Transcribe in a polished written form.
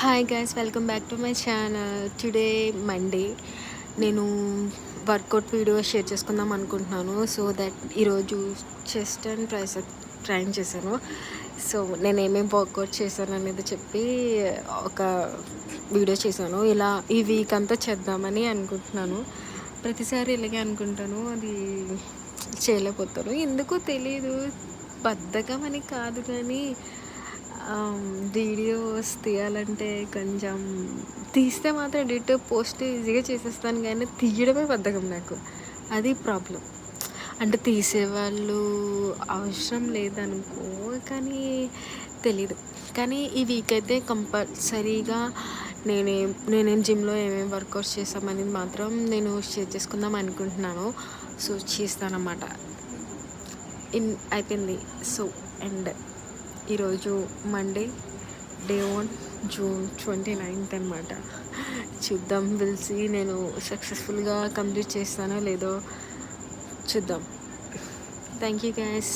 Hi guys, welcome back to my channel. Today Monday. నేను workout video share చేసుకుందాం అనుకుంటున్నాను. So that ఈరోజు chest and tricep train చేశాను. So నేను ఏమేమి వర్కౌట్ చేశాను అనేది చెప్పి ఒక వీడియో చేశాను. ఇలా ఈ వీక్ అంతా చేద్దామని అనుకుంటున్నాను. ప్రతిసారి ఇలాగే అనుకుంటాను, అది చేయలేకపోతాను. ఎందుకో తెలీదు, బద్ధకం అని కాదు కానీ వీడియోస్ తీయాలంటే కొంచెం తీస్తే మాత్రం ఎడిట్ పోస్ట్ ఈజీగా చేసేస్తాను, కానీ తీయడమే బద్ధకం నాకు. అది ప్రాబ్లం. అంటే తీసేవాళ్ళు అవసరం లేదనుకో, కానీ తెలీదు. కానీ ఈ వీక్ అయితే కంపల్సరీగా నేనేం జిమ్లో ఏమేమి వర్కౌట్స్ చేస్తామనేది మాత్రం నేను షేర్ చేసుకుందాం అనుకుంటున్నాను. సో చేస్తానన్నమాట. అయిపోయింది. సో అండ్ ఈరోజు మండే, డే 1 జూన్ 29 అనమాట. చూద్దాం, పిలిచి నేను సక్సెస్ఫుల్గా కంప్లీట్ చేస్తానో లేదో చూద్దాం. Thank you guys.